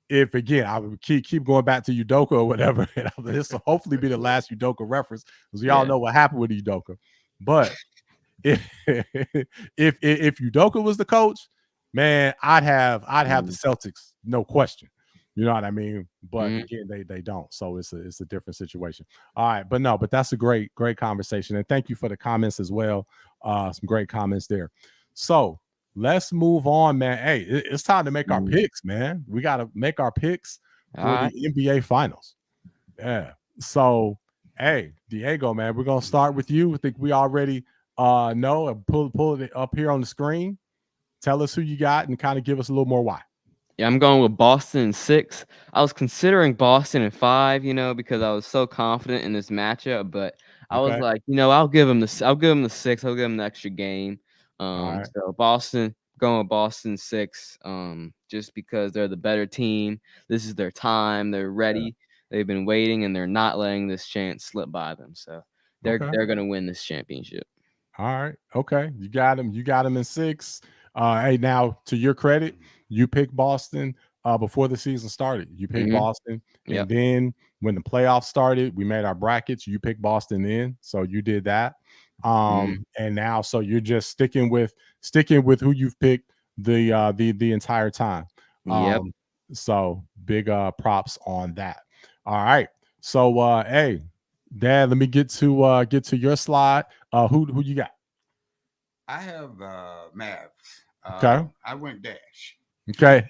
If again, I would keep going back to Udoka or whatever, and this will hopefully be the last Udoka reference, because we all know what happened with Udoka. But if Udoka was the coach, man, I'd have the Celtics, no question. You know what I mean? But again, they don't, so it's a different situation. All right, but that's a great conversation, and thank you for the comments as well. Some great comments there. So let's move on, man. Hey, it's time to make our picks, man. We got to make our picks for the NBA Finals. Yeah. So, hey, Diego, man, we're gonna start with you. I think we already know, and pull it up here on the screen. Tell us who you got and kind of give us a little more why. Yeah, I'm going with Boston in 6. I was considering Boston in 5, because I was so confident in this matchup, but I was like, I'll give them the 6. I'll give them the extra game. So going with Boston 6, just because they're the better team. This is their time. They're ready. They've been waiting, and they're not letting this chance slip by them. So they're going to win this championship. All right. Okay. You got them in 6. Hey, now to your credit, you picked Boston before the season started. You picked Boston, and then when the playoffs started, we made our brackets. You picked Boston in, so you did that. And now, so you're just sticking with who you've picked the entire time. So big props on that. All right. So hey, Dad, let me get to your slide. Who you got? I have Mavs. Okay. I went Dash. Okay.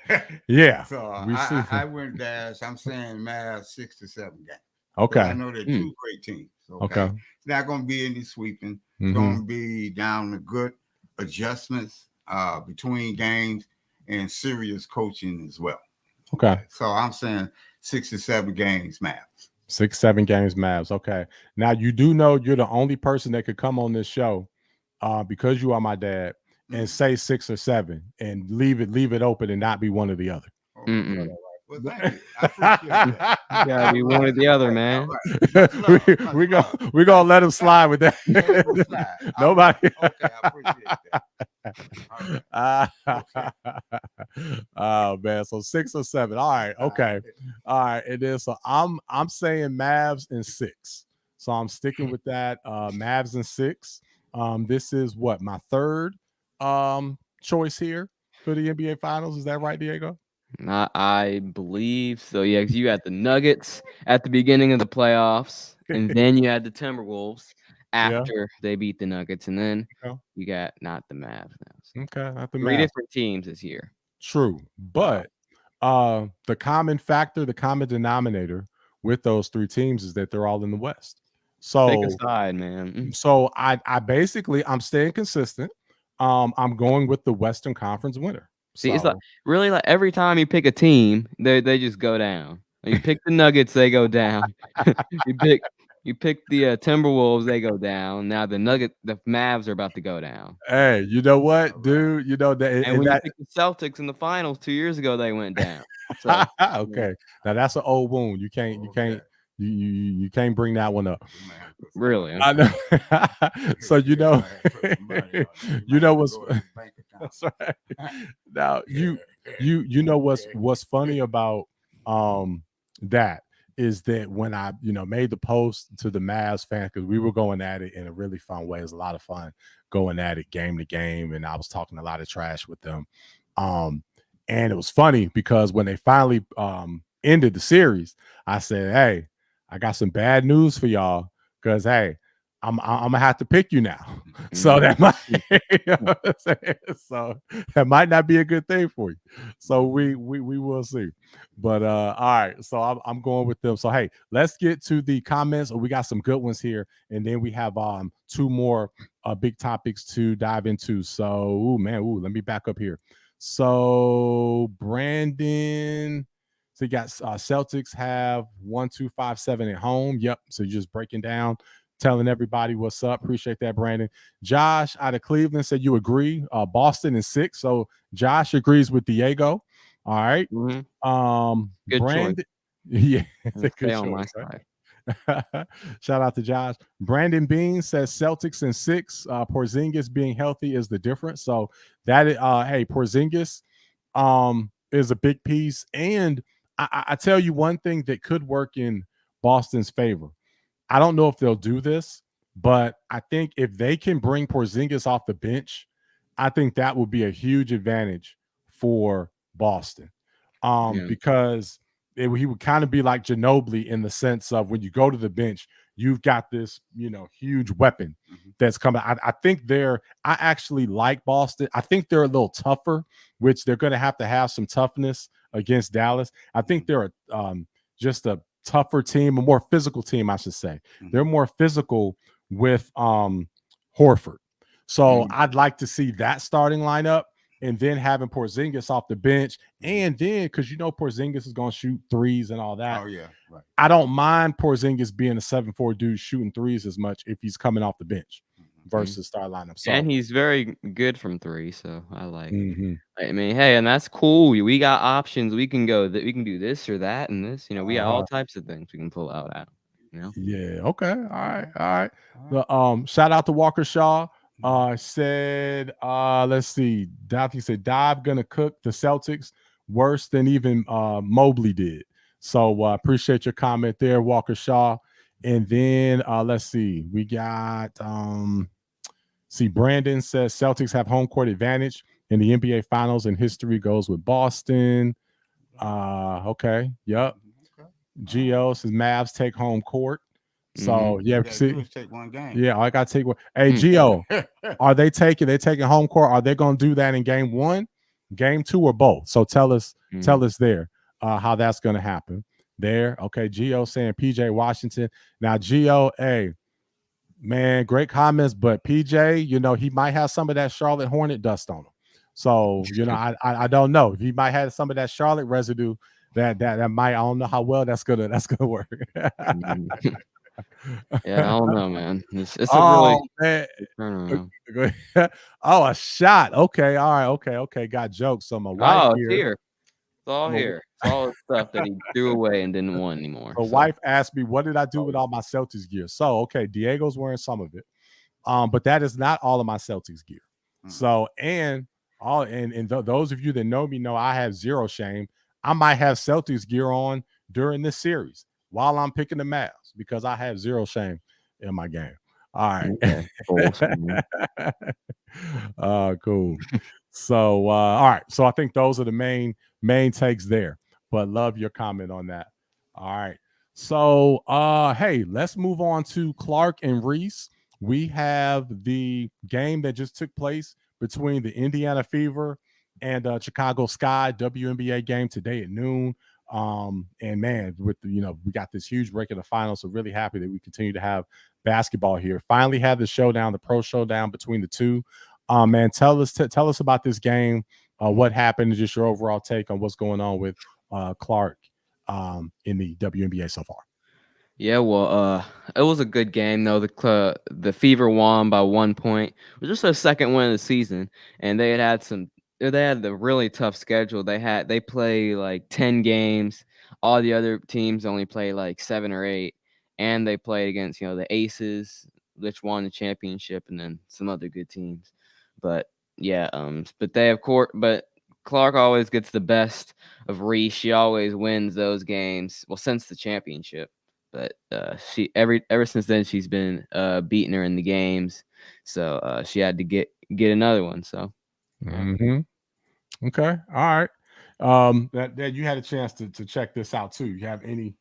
Yeah. So We see. I went Dash. I'm saying Mavs 6 to 7 games. Okay. I know they're two great teams. Okay. It's not going to be any sweeping. It's going to be down to good adjustments between games and serious coaching as well. Okay. So I'm saying 6 to 7 games, Mavs. 6, 7 games, Mavs. Okay. Now you do know you're the only person that could come on this show, because you are my dad, and say 6 or 7 and leave it open and not be one or the other. Well, thank you. I appreciate that. You gotta be one or the other, man. We're gonna let him slide with that. Nobody. Okay, I appreciate that. Oh man, so 6 or 7. All right, okay. All right, it is. So I'm saying Mavs and 6. So I'm sticking with that. Mavs and 6. This is what, my third choice here for the NBA Finals. Is that right, Diego? I believe so. Yeah, because you had the Nuggets at the beginning of the playoffs, and then you had the Timberwolves after they beat the Nuggets, and then you got not the Mavs now. So Okay, not the three Mavs. different teams this year. True, but the common factor, the common denominator with those 3 teams is that they're all in the West. So Pick a side, man. So I basically I'm staying consistent. I'm going with the Western Conference winner. See, it's like really like every time you pick a team, they just go down. You pick the Nuggets, they go down. you pick the Timberwolves, they go down. Now the Mavs are about to go down. Hey, you know what, dude? You know that. And when you pick the Celtics in the finals 2 years ago, they went down. So, okay, now that's an old wound. You can't bring that one up. Really? I know. So you know what's that's right. Now you know what's funny about that is that when I made the post to the Mavs fan, because we were going at it in a really fun way. It was a lot of fun going at it game to game, and I was talking a lot of trash with them. And it was funny because when they finally ended the series, I said, "Hey, I got some bad news for y'all, because hey, I'm gonna have to pick you now." So that might so that might not be a good thing for you. So we will see. But all right, so I'm going with them. So hey, let's get to the comments. We got some good ones here, and then we have 2 more big topics to dive into. So let me back up here. So Brandon, so you got Celtics have 1, 2, 5, 7 at home. Yep. So you're just breaking down, telling everybody what's up. Appreciate that, Brandon. Josh out of Cleveland said you agree. Boston is 6. So Josh agrees with Diego. All right. Good Brandon, choice. Yeah, it's a good Stay on my choice, right? side. Shout out to Josh. Brandon Bean says Celtics in 6. Porzingis being healthy is the difference. So that hey, Porzingis is a big piece. And I tell you one thing that could work in Boston's favor. I don't know if they'll do this, but I think if they can bring Porzingis off the bench, I think that would be a huge advantage for Boston. Because he would kind of be like Ginobili in the sense of when you go to the bench, you've got this, huge weapon that's coming. I think I actually like Boston. I think they're a little tougher, which they're going to have some toughness against Dallas. I think they're just a tougher team, a more physical team, I should say. They're more physical with Horford. So I'd like to see that starting lineup. And then having Porzingis off the bench, and then because Porzingis is going to shoot threes and all that. Oh yeah, right. I don't mind Porzingis being a 7'4" dude shooting threes as much if he's coming off the bench versus start lineup. So, and he's very good from 3, so I like. I mean, hey, and that's cool. We got options. We can go. We can do this or that and this. We got all types of things we can pull out at. Yeah. Okay. All right. Shout out to Walker Shaw. Said, let's see. Daphne said, Dive gonna cook the Celtics worse than even Mobley did. So appreciate your comment there, Walker Shaw. And then let's see. We got Brandon says Celtics have home court advantage in the NBA Finals, and history goes with Boston. Okay. Yep. Gio says Mavs take home court. So take one game. Yeah, I gotta take one. Hey, Gio, are they taking home court? Are they gonna do that in game 1? game 2 or both? So tell us there how that's going to happen there. Okay, Gio saying PJ Washington. Now Gio, hey man, great comments, but PJ, he might have some of that Charlotte Hornet dust on him. So I don't know if he might have some of that Charlotte residue. That might, I don't know how well that's gonna work. Yeah, I don't know, man. It's Oh, a man. really Oh, a shot. Okay, all right, okay. Got jokes. So my wife it's here. It's all here. It's all the stuff that he threw away and didn't want anymore. The wife asked me, what did I do with all my Celtics gear? So, okay, Diego's wearing some of it. But that is not all of my Celtics gear. So, those of you that know me know I have zero shame. I might have Celtics gear on during this series while I'm picking the Mavs because I have zero shame in my game. All right. Okay. Cool. So, all right. So I think those are the main takes there. But love your comment on that. All right. So, hey, let's move on to Clark and Reese. We have the game that just took place between the Indiana Fever and Chicago Sky, WNBA game today at noon. And man, with we got this huge break in the finals. So really happy that we continue to have basketball here. Finally had the showdown, the pro showdown between the two. Man, tell us about this game. What happened? Just your overall take on what's going on with Clark in the WNBA so far. Yeah, well, it was a good game though. The Fever won by 1 point. It was just their second win of the season, and they had the really tough schedule. They play like 10 games. All the other teams only play like 7 or 8, and they played against the Aces, which won the championship, and then some other good teams. But yeah, but Clark always gets the best of Reese. She always wins those games. Well, since the championship. But she ever since then she's been beating her in the games, so she had to get another one. So, Okay, all right. That you had a chance to check this out too. You have any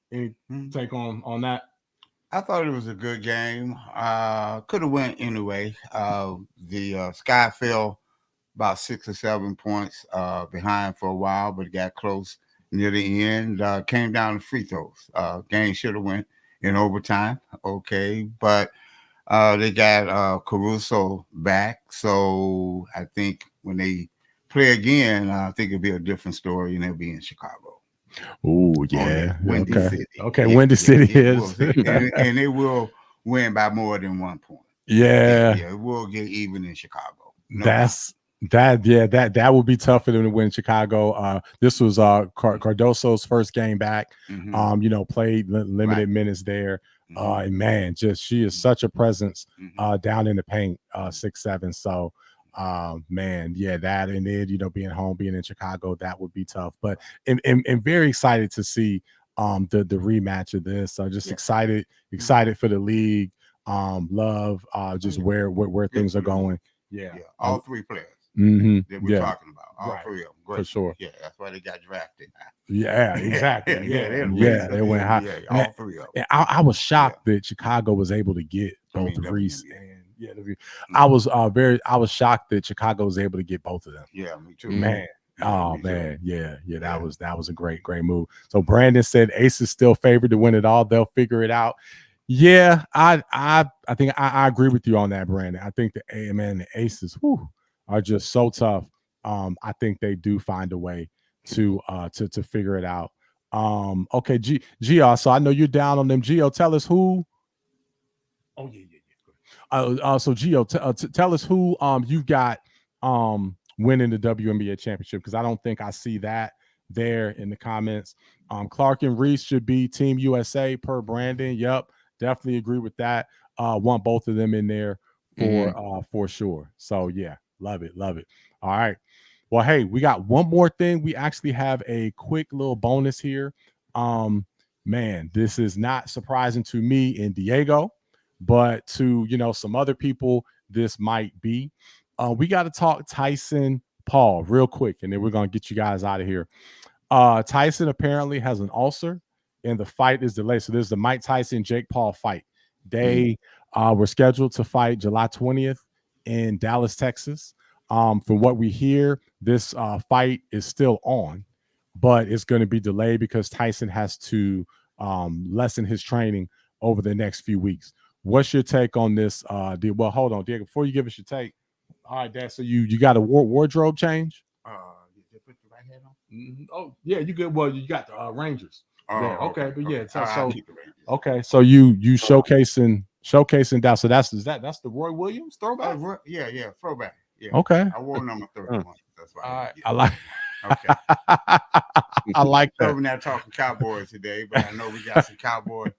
take on that? I thought it was a good game. Could have went anyway. The Sky fell about 6 or 7 points behind for a while, but it got close near the end. Came down to free throws. Game should have went in overtime. Okay, but they got Caruso back, so I think when they play again, I think it'll be a different story, and they'll be in Chicago. Oh yeah, Windy City. Okay, Windy City is, and they will win by more than 1 point. Yeah, it will get even in Chicago. That would be tough for them to win in Chicago. This was Cardoso's first game back. Played limited minutes there. And man, she is such a presence down in the paint, 6'7". So man, that and then being home, being in Chicago, that would be tough. But and very excited to see the rematch of this. So just excited for the league. Love just where things are going. Yeah, all three players that we're talking about, all three of them, great. For sure. Yeah, that's why they got drafted. Yeah, exactly. They went high. Yeah, all three of them. I was shocked that Chicago was able to get both Reese and I was shocked that Chicago was able to get both of them. Yeah, me too. Man. Oh man, yeah. That was a great move. So Brandon said Ace is still favored to win it all. They'll figure it out. Yeah, I think I agree with you on that, Brandon. I think the Aces are just so tough. I think they do find a way to figure it out. Okay, Gio. So I know you're down on them. Gio, tell us who. Oh yeah. So Gio, tell us who you've got winning the WNBA championship, because I don't think I see that there in the comments. Clark and Reese should be Team USA per Brandon. Yep. Definitely agree with that. Want both of them in there for sure. So yeah, love it. All right. Well, hey, we got one more thing. We actually have a quick little bonus here. Man, this is not surprising to me and Diego, but to some other people, this might be. We got to talk Tyson Paul real quick, and then we're gonna get you guys out of here. Tyson apparently has an ulcer, and the fight is delayed. So there's the Mike Tyson Jake Paul fight. They were scheduled to fight July 20th in Dallas, Texas. From what we hear, this fight is still on, but it's going to be delayed because Tyson has to lessen his training over the next few weeks. What's your take on this? Well, hold on, Diego. Before you give us your take, all right, Dad. So you got a wardrobe change? Did they put the right hat on? Oh yeah, you good. Well, you got the Rangers. Yeah, okay, but yeah. I'll keep the Rangers. Okay, so you showcasing that. So that's the Roy Williams throwback. Yeah, throwback. Yeah. Okay. I wore number 31. That's why. All right. I like. Okay. I like that. We're not talking Cowboys today, but I know we got some Cowboy.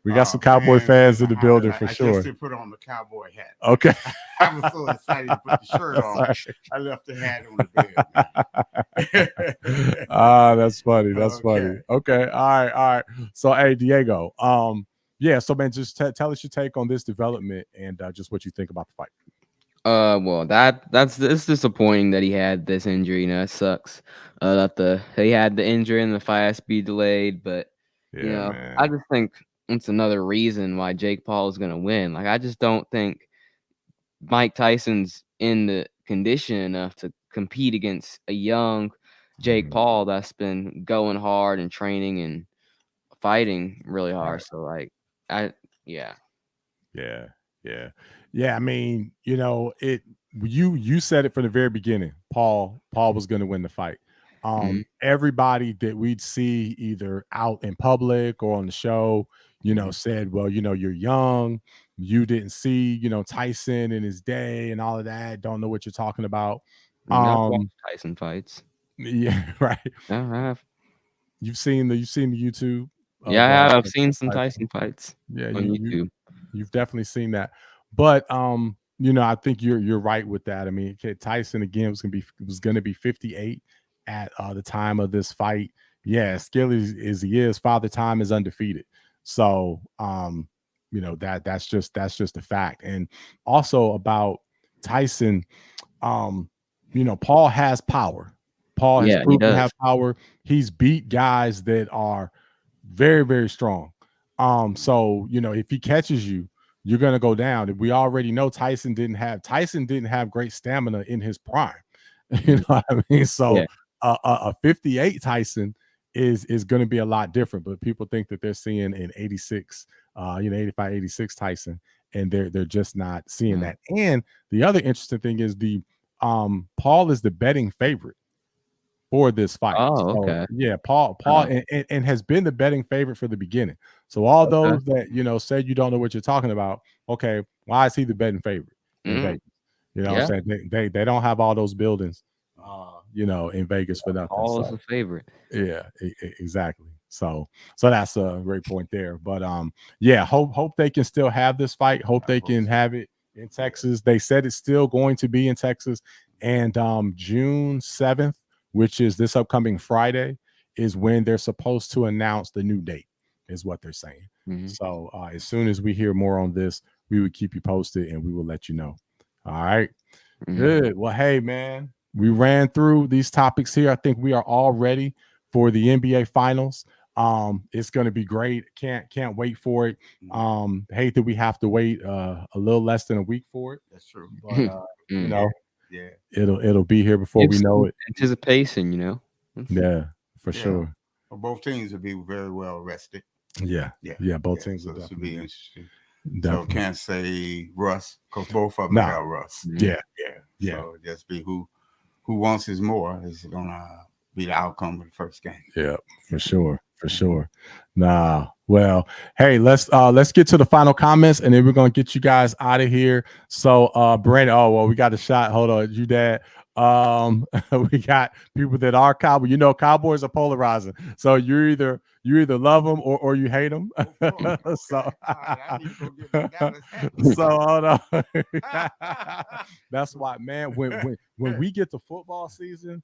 We got some Cowboy fans in the building for sure. I just did put on the Cowboy hat. Okay. I was so excited to put the shirt on. I left the hat on the bed. That's funny. That's funny. Okay. All right. So, hey, Diego. Yeah. So, man, just tell us your take on this development and just what you think about the fight. Well, it's disappointing that he had this injury. You know, it sucks. That he had the injury and the fight has to be delayed. But man. I just think it's another reason why Jake Paul is gonna win. Like, I just don't think Mike Tyson's in the condition enough to compete against a young Jake Paul that's been going hard and training and fighting really hard. So, yeah. I mean, you said it from the very beginning. Paul was going to win the fight. Everybody that we'd see either out in public or on the show, said, well, you're young, you didn't see, Tyson in his day and all of that. Don't know what you're talking about. Tyson fights. Yeah, right. I have. You've seen the YouTube. Yeah, I've seen some Tyson fights. Yeah, on YouTube. You've definitely seen that. But I think you're right with that. I mean, Tyson again was going to be 58 at the time of this fight. Yeah, skilly as he is, Father Time is undefeated. So that's just a fact. And also about Tyson, Paul has power. Paul has proven to have power. He's beat guys that are very, very strong. So if he catches you, you're gonna go down. We already know Tyson didn't have great stamina in his prime. You know what I mean? So a 58 Tyson is going to be a lot different. But people think that they're seeing an 86, 85, 86 Tyson, and they're just not seeing that. And the other interesting thing is Paul is the betting favorite for this fight. Oh, okay. So, yeah, Paul and has been the betting favorite for the beginning. So all those that said you don't know what you're talking about, okay, why is he the betting favorite in Vegas? What I'm saying? They don't have all those buildings in Vegas for nothing. Paul is the favorite. Yeah, exactly. So that's a great point there. But hope they can still have this fight. Hope they can have it in Texas. They said it's still going to be in Texas, and June 7th, which is this upcoming Friday, is when they're supposed to announce the new date, is what they're saying. So as soon as we hear more on this, we would keep you posted and we will let you know. All right. Good. Well, hey, man, we ran through these topics here. I think we are all ready for the NBA Finals. It's going to be great. Can't wait for it. Hate that we have to wait a little less than a week for it. That's true. But it'll be here before we know it. Anticipation, Yeah, for sure. Well, both teams will be very well rested. Yeah. Both teams will definitely be interesting. Definitely. So can't say Russ because both of them got Russ. Yeah. So just be who wants his more is gonna be the outcome of the first game. Yeah, for sure. Nah. Well, hey, let's get to the final comments and then we're gonna get you guys out of here. So Brandon, we got a shot. Hold on, you dad. We got people that are Cowboys. Cowboys are polarizing. So you either love them or you hate them. So hold on. That's why, man. When we get to football season,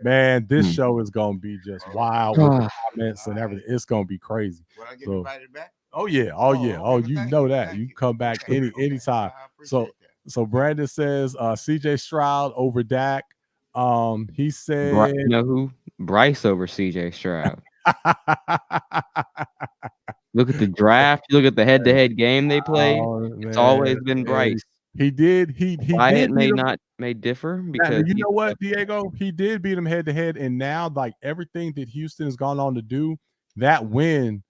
man, this show is gonna be just wild with the comments and everything. It's gonna be crazy. Will I get invited back? Oh yeah. Okay, you know that. You come back anytime. So Brandon says CJ Stroud over Dak. He said you know who? Bryce over CJ Stroud. Look at the draft. You look at the head-to-head game they played. It's always been Bryce. He did. He Wyatt did may differ because you know what, Diego? He did beat him head to head, and now like everything that Houston has gone on to do, that win,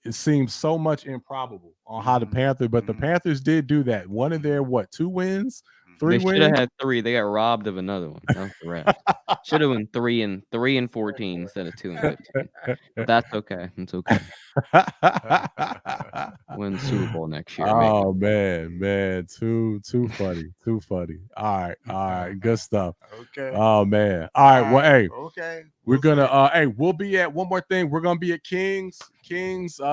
it seems so much improbable on how the Panthers, but the Panthers did do that. One of their 2 wins, 3 they wins. should have had 3. They got robbed of another one. That was the rest. Should have been 3 and 14 instead of 2 and 15. But that's okay. It's okay. Win the Super Bowl next year. Oh man, too funny, too funny. All right, good stuff. Okay. Oh man. All right. Well, hey. Okay. We're gonna we'll be at one more thing. We're gonna be at Kings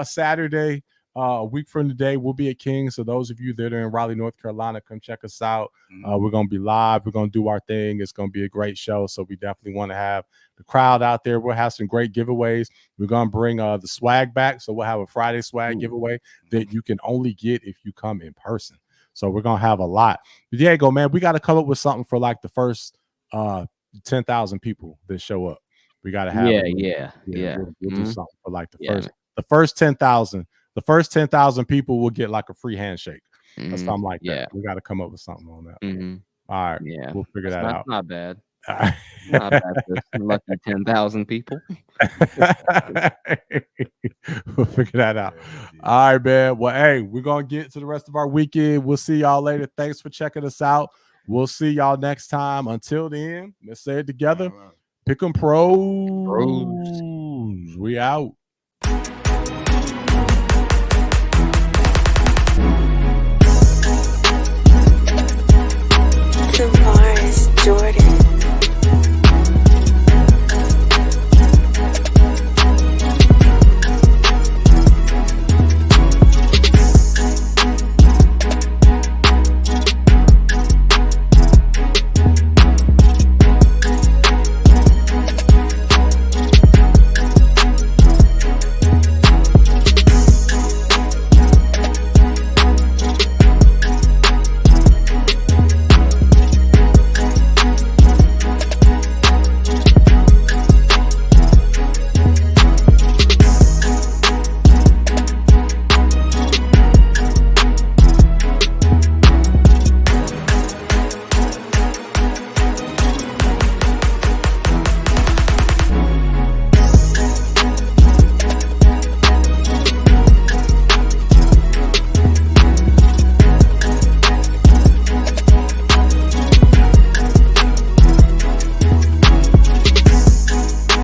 Saturday, a week from today. We'll be at Kings. So those of you that are in Raleigh, North Carolina, come check us out. We're gonna be live. We're gonna do our thing. It's gonna be a great show. So we definitely want to have the crowd out there. We'll have some great giveaways. We're gonna bring the swag back. So we'll have a Friday swag giveaway that you can only get if you come in person. So we're gonna have a lot. But Diego, man, we got to come up with something for like the first 10,000 people that show up. We got to have We'll do something for like the first 10,000. The first 10,000 people will get like a free handshake or something like that. We got to come up with something on that. All right, we'll figure that out. Not bad. Not bad for lucky 10,000 people. We'll figure that out. All right, man. Well, hey, we're gonna get to the rest of our weekend. We'll see y'all later. Thanks for checking us out. We'll see y'all next time. Until then, let's say it together. Pick 'em pros. We out. Tavares Jordan.